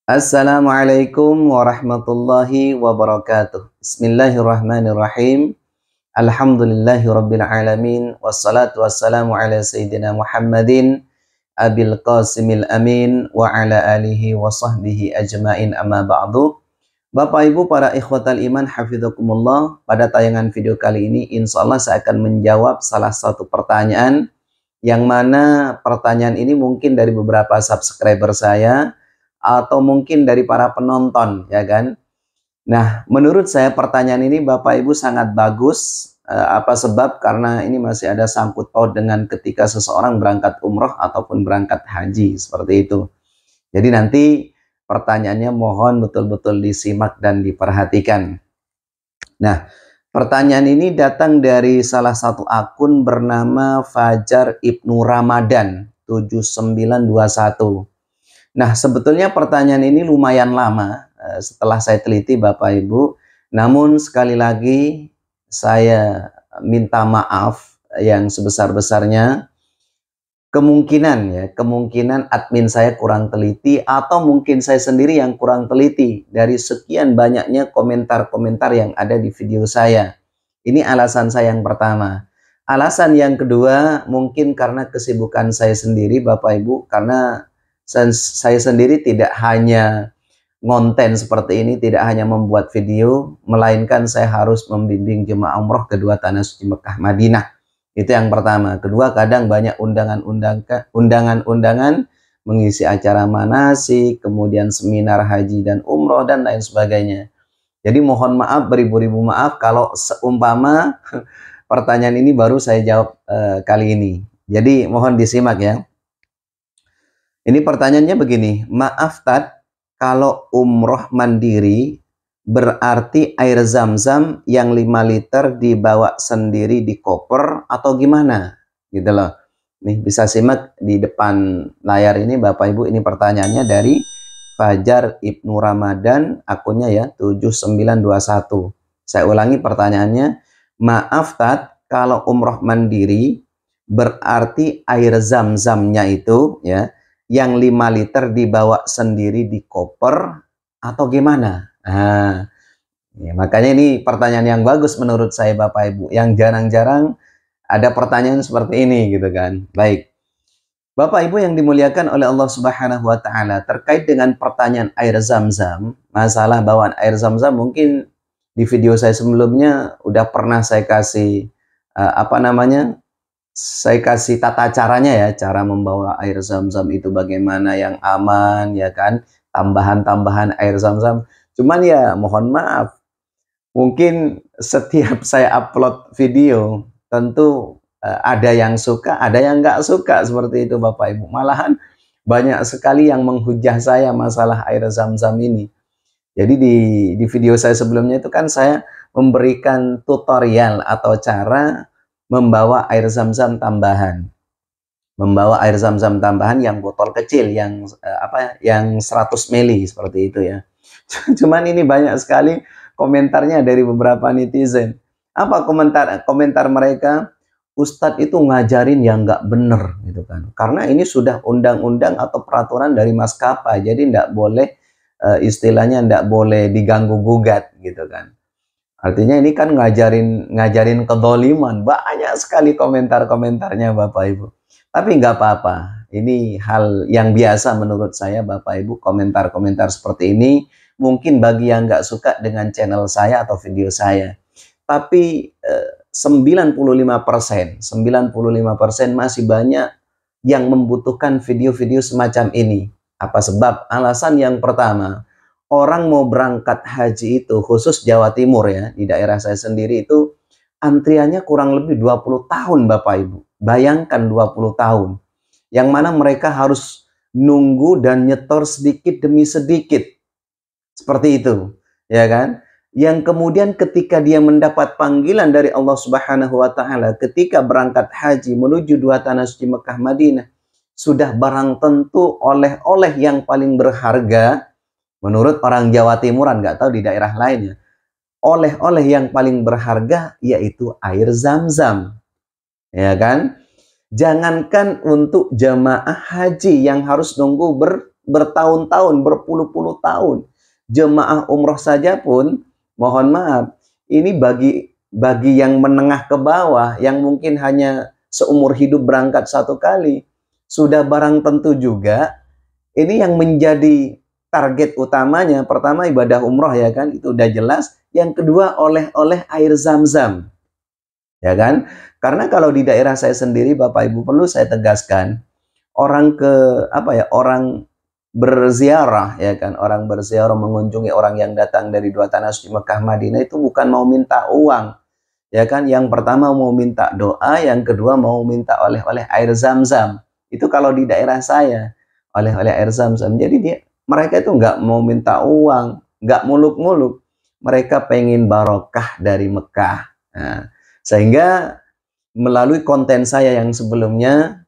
Assalamualaikum warahmatullahi wabarakatuh. Bismillahirrahmanirrahim. Alhamdulillahi rabbil alamin. Wassalatu wassalamu ala sayyidina Muhammadin abil qasimil amin wa ala alihi wa sahbihi ajmain amma ba'du. Bapak Ibu para ikhwatal iman hafidhakumullah, pada tayangan video kali ini insyaallah saya akan menjawab salah satu pertanyaan yang mana pertanyaan ini mungkin dari beberapa subscriber saya atau mungkin dari para penonton, ya kan? Nah, menurut saya pertanyaan ini Bapak Ibu sangat bagus. Apa sebab? Karena ini masih ada sangkut paut dengan ketika seseorang berangkat umroh ataupun berangkat haji, seperti itu. Jadi nanti pertanyaannya mohon betul-betul disimak dan diperhatikan. Nah, pertanyaan ini datang dari salah satu akun bernama Fajar Ibnu Ramadan 7921. Nah, sebetulnya pertanyaan ini lumayan lama setelah saya teliti Bapak Ibu. Namun sekali lagi saya minta maaf yang sebesar-besarnya. Kemungkinan admin saya kurang teliti atau mungkin saya sendiri yang kurang teliti dari sekian banyaknya komentar-komentar yang ada di video saya. Ini alasan saya yang pertama. Alasan yang kedua mungkin karena kesibukan saya sendiri Bapak Ibu, karena saya sendiri tidak hanya ngonten seperti ini, tidak hanya membuat video, melainkan saya harus membimbing jemaah umroh kedua tanah suci Mekah Madinah. Itu yang pertama. Kedua, kadang banyak undangan-undangan mengisi acara manasik, kemudian seminar haji dan umroh dan lain sebagainya. Jadi mohon maaf, beribu-ribu maaf kalau seumpama pertanyaan ini baru saya jawab kali ini. Jadi mohon disimak ya. Ini pertanyaannya begini, maaf Tad, kalau umroh mandiri berarti air zam-zam yang 5 liter dibawa sendiri di koper atau gimana? Gitu loh. Nih bisa simak di depan layar ini Bapak Ibu, ini pertanyaannya dari Fajar Ibnu Ramadan, akunnya ya 7921. Saya ulangi pertanyaannya, maaf Tad, kalau umroh mandiri berarti air zam-zamnya itu ya yang 5 liter dibawa sendiri di koper atau gimana? Nah, ya, makanya ini pertanyaan yang bagus menurut saya Bapak Ibu, yang jarang-jarang ada pertanyaan seperti ini gitu kan. Baik. Bapak Ibu yang dimuliakan oleh Allah Subhanahu wa taala, terkait dengan pertanyaan air zam-zam, masalah bawaan air zam-zam, mungkin di video saya sebelumnya udah pernah saya kasih saya kasih tata caranya ya, cara membawa air zam-zam itu bagaimana yang aman ya kan, tambahan-tambahan air zam-zam. Cuman ya mohon maaf, mungkin setiap saya upload video tentu ada yang suka, ada yang nggak suka, seperti itu Bapak Ibu. Malahan banyak sekali yang menghujah saya masalah air zam-zam ini. Jadi di video saya sebelumnya itu kan saya memberikan tutorial atau cara membawa air zam-zam tambahan. Membawa air zam-zam tambahan yang botol kecil, yang yang 100 ml seperti itu ya. Cuman ini banyak sekali komentarnya dari beberapa netizen. Apa komentar mereka? Ustadz itu ngajarin yang nggak bener gitu kan. Karena ini sudah undang-undang atau peraturan dari maskapai, jadi nggak boleh istilahnya nggak boleh diganggu gugat gitu kan. Artinya ini kan ngajarin kedoliman. Banyak sekali komentar-komentarnya Bapak Ibu. Tapi nggak apa-apa. Ini hal yang biasa menurut saya Bapak Ibu, komentar-komentar seperti ini. Mungkin bagi yang nggak suka dengan channel saya atau video saya. Tapi 95% masih banyak yang membutuhkan video-video semacam ini. Apa sebab? Alasan yang pertama, orang mau berangkat haji itu, khusus Jawa Timur ya, di daerah saya sendiri itu antriannya kurang lebih 20 tahun Bapak Ibu. Bayangkan 20 tahun. Yang mana mereka harus nunggu dan nyetor sedikit demi sedikit. Seperti itu, ya kan? Yang kemudian ketika dia mendapat panggilan dari Allah Subhanahu wa taala ketika berangkat haji menuju dua tanah suci Mekah Madinah, sudah barang tentu oleh-oleh yang paling berharga menurut orang Jawa Timuran, nggak tahu di daerah lainnya. Oleh-oleh yang paling berharga yaitu air zam-zam. Ya kan? Jangankan untuk jamaah haji yang harus nunggu bertahun-tahun, berpuluh-puluh tahun. Jemaah umroh saja pun, mohon maaf, ini bagi yang menengah ke bawah, yang mungkin hanya seumur hidup berangkat satu kali, sudah barang tentu juga, ini yang menjadi target utamanya, pertama ibadah umroh ya kan, itu udah jelas. Yang kedua oleh-oleh air zam-zam, ya kan? Karena kalau di daerah saya sendiri, Bapak Ibu, perlu saya tegaskan, orang ke apa ya, orang berziarah ya kan, orang berziarah mengunjungi orang yang datang dari dua tanah suci Mekah Madinah itu bukan mau minta uang, ya kan? Yang pertama mau minta doa, yang kedua mau minta oleh-oleh air zam-zam. Itu kalau di daerah saya, oleh-oleh air zam-zam. Jadi mereka itu nggak mau minta uang, nggak muluk-muluk. Mereka pengen barokah dari Mekah. Nah, sehingga melalui konten saya yang sebelumnya,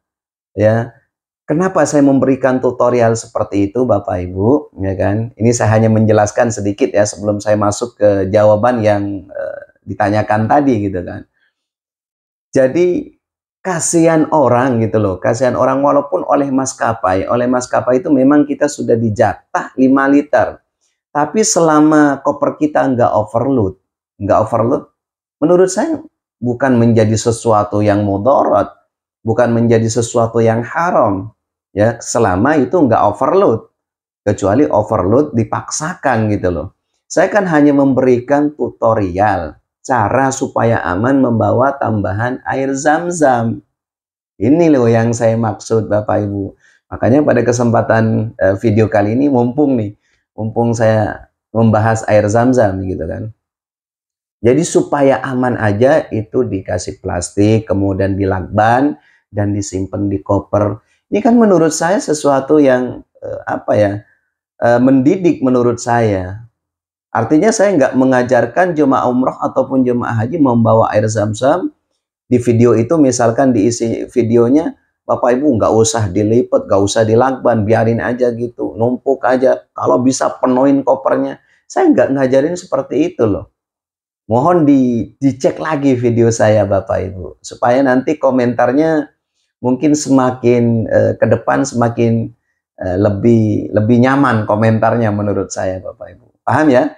ya, kenapa saya memberikan tutorial seperti itu, Bapak Ibu, ya kan? Ini saya hanya menjelaskan sedikit ya sebelum saya masuk ke jawaban yang ditanyakan tadi gitu kan. Jadi kasihan orang gitu loh, kasihan orang walaupun oleh maskapai itu memang kita sudah dijatah 5 liter. Tapi selama koper kita nggak overload, menurut saya bukan menjadi sesuatu yang mudarat, bukan menjadi sesuatu yang haram, ya selama itu nggak overload. Kecuali overload dipaksakan gitu loh. Saya kan hanya memberikan tutorial cara supaya aman membawa tambahan air zam-zam. Ini loh yang saya maksud Bapak Ibu. Makanya pada kesempatan video kali ini mumpung saya membahas air zam-zam gitu kan. Jadi supaya aman aja itu dikasih plastik, kemudian dilakban dan disimpan di koper. Ini kan menurut saya sesuatu yang mendidik menurut saya. Artinya saya nggak mengajarkan jemaah umroh ataupun jemaah haji membawa air zam-zam. Di video itu misalkan diisi videonya, Bapak Ibu nggak usah dilipet, nggak usah dilakban, biarin aja gitu, numpuk aja. Kalau bisa penuhin kopernya. Saya nggak ngajarin seperti itu loh. Mohon dicek lagi video saya Bapak Ibu. Supaya nanti komentarnya mungkin semakin ke depan semakin lebih nyaman komentarnya menurut saya Bapak Ibu. Paham ya?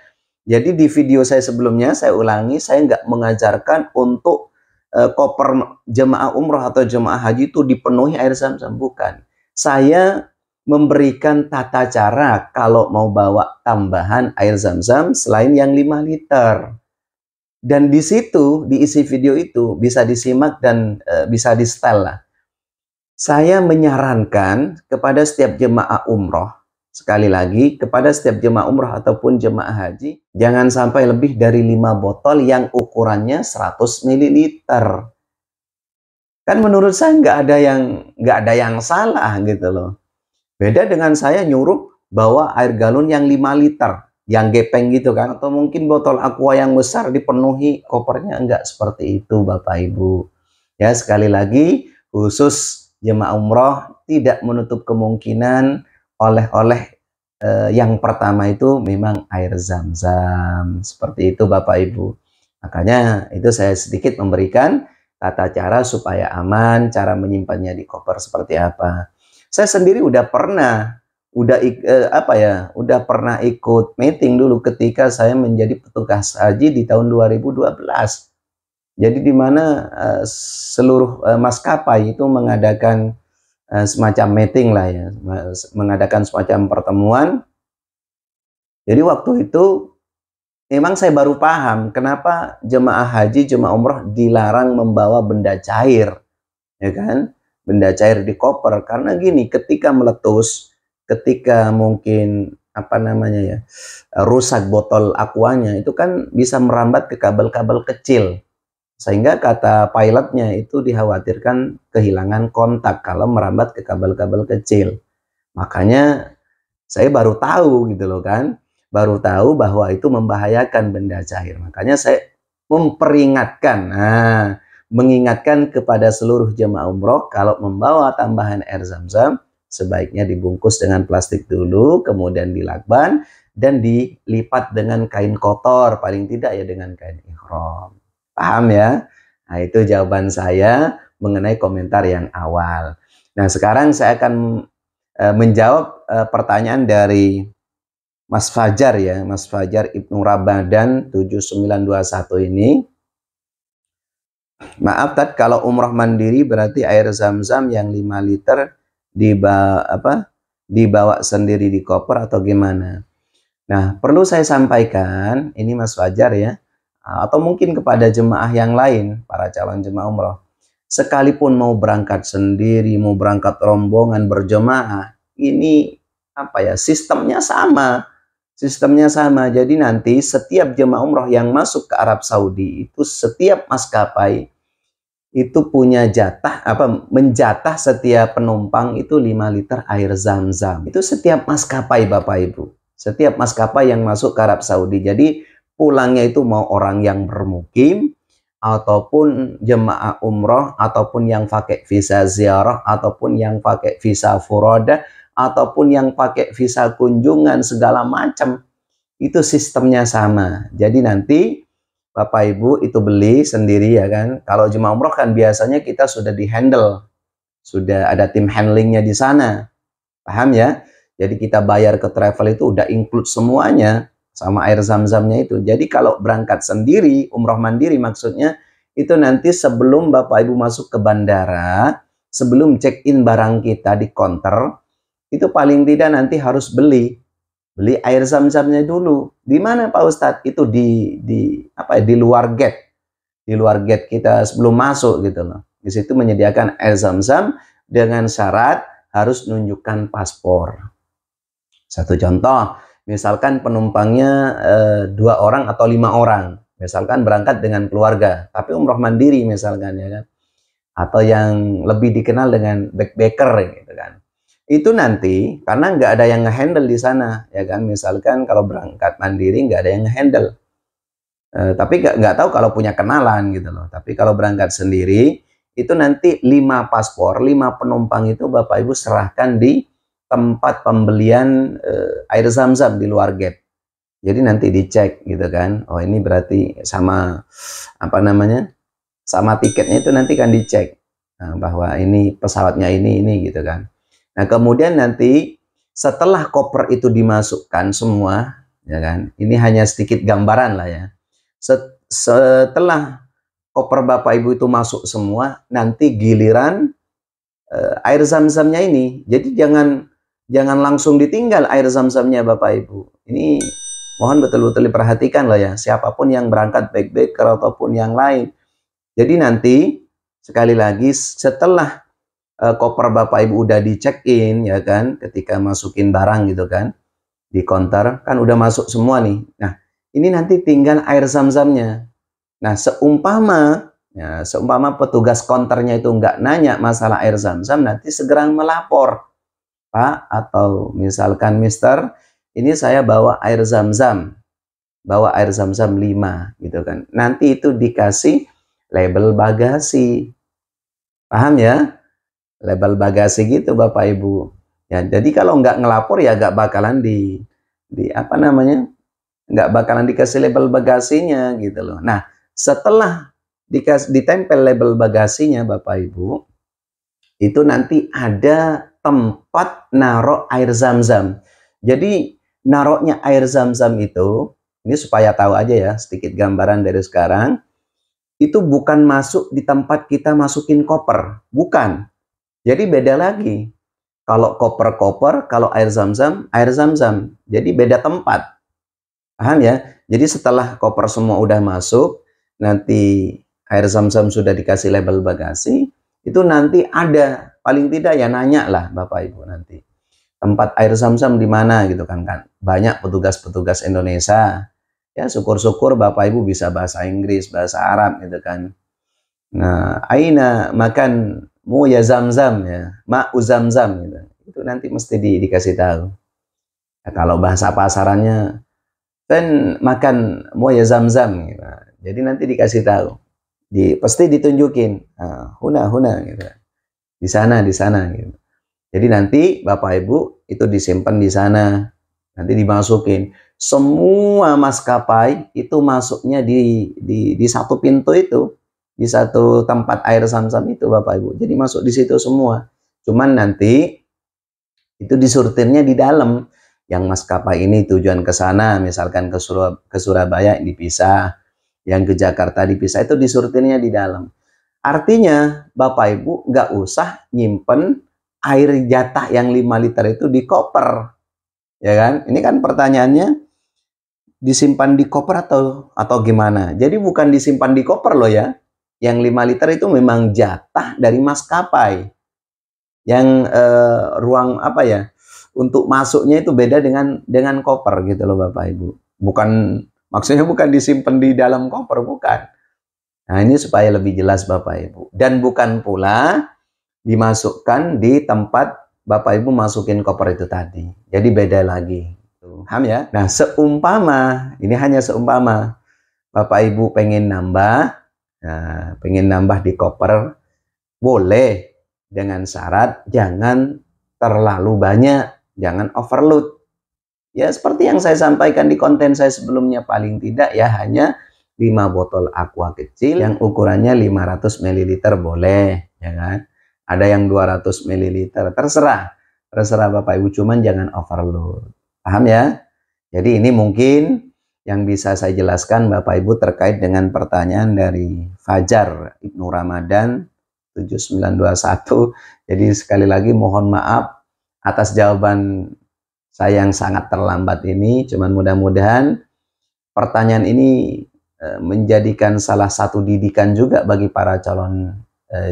Jadi di video saya sebelumnya saya ulangi, saya nggak mengajarkan untuk koper jemaah umroh atau jemaah haji itu dipenuhi air zam-zam, bukan. Saya memberikan tata cara kalau mau bawa tambahan air zam-zam selain yang 5 liter. Dan di situ, diisi video itu bisa disimak dan bisa di setel lah. Saya menyarankan kepada setiap jemaah umroh, sekali lagi, kepada setiap jemaah umroh ataupun jemaah haji, jangan sampai lebih dari 5 botol yang ukurannya 100 ml. Kan menurut saya nggak ada yang salah gitu loh. Beda dengan saya nyuruh bawa air galon yang 5 liter, yang gepeng gitu kan. Atau mungkin botol aqua yang besar dipenuhi kopernya, enggak seperti itu Bapak Ibu. Ya sekali lagi, khusus jemaah umroh tidak menutup kemungkinan oleh-oleh yang pertama itu memang air zam-zam. Seperti itu Bapak Ibu. Makanya itu saya sedikit memberikan tata cara supaya aman, cara menyimpannya di koper seperti apa. Saya sendiri udah pernah ikut meeting dulu ketika saya menjadi petugas haji di tahun 2012. Jadi di mana seluruh maskapai itu mengadakan semacam meeting lah ya, mengadakan semacam pertemuan. Jadi waktu itu memang saya baru paham kenapa jemaah haji, jemaah umroh dilarang membawa benda cair, ya kan? Benda cair di koper karena gini, ketika meletus, ketika mungkin rusak botol aquanya itu kan bisa merambat ke kabel-kabel kecil. Sehingga kata pilotnya itu dikhawatirkan kehilangan kontak kalau merambat ke kabel-kabel kecil. Makanya saya baru tahu gitu loh kan. Baru tahu bahwa itu membahayakan benda cair. Makanya saya memperingatkan, mengingatkan kepada seluruh jemaah umroh kalau membawa tambahan air zam-zam sebaiknya dibungkus dengan plastik dulu, kemudian dilakban dan dilipat dengan kain kotor, paling tidak ya dengan kain ihram. Paham ya? Nah, itu jawaban saya mengenai komentar yang awal. Nah, sekarang saya akan menjawab pertanyaan dari Mas Fajar ya, Mas Fajar Ibnu Ramadan 7921 ini. Maaf Tat, kalau umroh mandiri berarti air zam-zam yang 5 liter dibawa sendiri di koper atau gimana? Nah, perlu saya sampaikan, ini Mas Fajar ya, atau mungkin kepada jemaah yang lain, para calon jemaah umroh. Sekalipun mau berangkat sendiri, mau berangkat rombongan berjemaah, ini apa ya, sistemnya sama. Sistemnya sama. Jadi nanti setiap jemaah umroh yang masuk ke Arab Saudi itu setiap maskapai itu punya jatah menjatah setiap penumpang itu 5 liter air zam-zam. Itu setiap maskapai Bapak Ibu. Setiap maskapai yang masuk ke Arab Saudi. Jadi pulangnya itu mau orang yang bermukim ataupun jemaah umroh ataupun yang pakai visa ziarah ataupun yang pakai visa furoda ataupun yang pakai visa kunjungan segala macam. Itu sistemnya sama. Jadi nanti Bapak Ibu itu beli sendiri ya kan. Kalau jemaah umroh kan biasanya kita sudah di-handle. Sudah ada tim handlingnya di sana. Paham ya? Jadi kita bayar ke travel itu udah include semuanya sama air zam-zamnya itu. Jadi kalau berangkat sendiri, umroh mandiri maksudnya, itu nanti sebelum Bapak Ibu masuk ke bandara, sebelum check-in barang kita di counter, itu paling tidak nanti harus beli air zam-zamnya dulu. Di mana Pak Ustadz? Itu di luar gate. Di luar gate kita sebelum masuk gitu loh. Di situ menyediakan air zam-zam dengan syarat harus nunjukkan paspor. Satu contoh, misalkan penumpangnya 2 orang atau 5 orang. Misalkan berangkat dengan keluarga, tapi umroh mandiri misalkan ya kan. Atau yang lebih dikenal dengan backpacker gitu kan. Itu nanti karena nggak ada yang ngehandle di sana ya kan, misalkan kalau berangkat mandiri nggak ada yang ngehandle, tapi nggak tahu kalau punya kenalan gitu loh. Tapi kalau berangkat sendiri itu nanti 5 paspor 5 penumpang itu Bapak Ibu serahkan di tempat pembelian air zam-zam di luar gate. Jadi nanti dicek gitu kan, oh ini berarti sama sama tiketnya itu nanti kan dicek bahwa ini pesawatnya ini gitu kan. Nah, kemudian nanti setelah koper itu dimasukkan semua, ya kan? Ini hanya sedikit gambaran lah ya. Setelah koper Bapak Ibu itu masuk semua, nanti giliran air zam-zamnya ini. Jadi jangan langsung ditinggal air zam-zamnya Bapak Ibu. Ini mohon betul-betul diperhatikan lah ya. Siapapun yang berangkat backpacker ataupun yang lain. Jadi nanti sekali lagi setelah koper Bapak Ibu udah di check in ya kan, ketika masukin barang gitu kan di counter kan udah masuk semua nih. Nah ini nanti tinggal air zam-zamnya. Nah seumpama petugas counternya itu nggak nanya masalah air zam-zam, nanti segera melapor, Pak atau misalkan Mister, ini saya bawa air zam-zam 5 gitu kan. Nanti itu dikasih label bagasi, paham ya? Label bagasi gitu Bapak Ibu. Ya, jadi kalau nggak ngelapor ya nggak bakalan nggak bakalan dikasih label bagasinya gitu loh. Nah, setelah ditempel label bagasinya Bapak Ibu, itu nanti ada tempat naruh air zam-zam. Jadi naruhnya air zam-zam itu, ini supaya tahu aja ya, sedikit gambaran dari sekarang, itu bukan masuk di tempat kita masukin koper, bukan. Jadi beda lagi. Kalau koper-koper, kalau air zam-zam, air zam-zam. Jadi beda tempat. Paham ya? Jadi setelah koper semua udah masuk, nanti air zam-zam sudah dikasih label bagasi, itu nanti ada, paling tidak ya nanya lah Bapak Ibu nanti. Tempat air zam-zam di mana gitu kan. Banyak petugas-petugas Indonesia. Ya syukur-syukur Bapak Ibu bisa bahasa Inggris, bahasa Arab gitu kan. Nah, aina makan mu ya zam-zam ya, ma'u zam-zam gitu. Itu nanti mesti dikasih tahu. Nah, kalau bahasa pasarannya kan makan mu ya zam-zam gitu. Jadi nanti dikasih tahu. Pasti ditunjukin. Huna gitu. Di sana gitu. Jadi nanti Bapak Ibu itu disimpan di sana. Nanti dimasukin. Semua maskapai itu masuknya di satu pintu itu. Di satu tempat air zam-zam itu Bapak Ibu. Jadi masuk di situ semua. Cuman nanti Itu disortirnya di dalam. Yang maskapai ini tujuan ke sana, misalkan ke Surabaya dipisah, yang ke Jakarta dipisah, itu disortirnya di dalam. Artinya Bapak Ibu nggak usah nyimpen air jatah yang 5 liter itu di koper, ya kan? Ini kan pertanyaannya, disimpan di koper atau gimana? Jadi bukan disimpan di koper loh ya. Yang 5 liter itu memang jatah dari maskapai. Yang ruang apa ya? Untuk masuknya itu beda dengan koper gitu loh Bapak Ibu. Bukan, maksudnya bukan disimpan di dalam koper, bukan. Nah, ini supaya lebih jelas Bapak Ibu. Dan bukan pula dimasukkan di tempat Bapak Ibu masukin koper itu tadi. Jadi beda lagi. Paham ya? Nah, seumpama, ini hanya seumpama, Bapak Ibu pengen nambah di koper, boleh, dengan syarat jangan terlalu banyak, jangan overload. Ya seperti yang saya sampaikan di konten saya sebelumnya, paling tidak ya hanya 5 botol aqua kecil yang ukurannya 500 ml boleh, ya kan? Ada yang 200 ml, terserah Bapak Ibu, cuman jangan overload. Paham ya? Jadi ini mungkin yang bisa saya jelaskan Bapak Ibu terkait dengan pertanyaan dari Fajar Ibnu Ramadan 7921. Jadi sekali lagi mohon maaf atas jawaban saya yang sangat terlambat ini. Cuman mudah-mudahan pertanyaan ini menjadikan salah satu didikan juga bagi para calon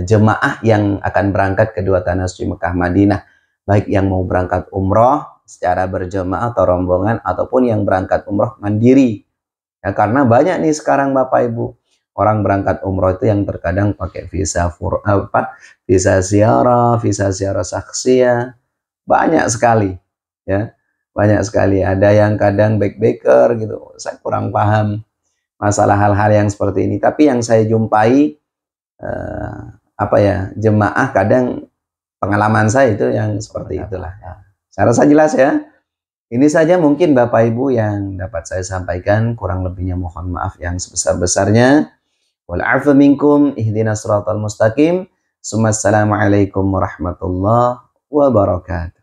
jemaah yang akan berangkat ke dua tanah suci Mekah Madinah, baik yang mau berangkat umroh secara berjemaah atau rombongan, ataupun yang berangkat umroh mandiri. Ya, karena banyak nih sekarang Bapak Ibu, orang berangkat umroh itu yang terkadang pakai visa ziarah saksiyah, banyak sekali ya, banyak sekali. Ada yang kadang backpacker gitu, saya kurang paham masalah hal-hal yang seperti ini. Tapi yang saya jumpai jemaah kadang, pengalaman saya itu yang seperti itulah. Saya rasa jelas ya. Ini saja mungkin Bapak Ibu yang dapat saya sampaikan, kurang lebihnya mohon maaf yang sebesar-besarnya. Wal 'afwa minkum, ihdinas siratal mustaqim. Assalamualaikum warahmatullahi wabarakatuh.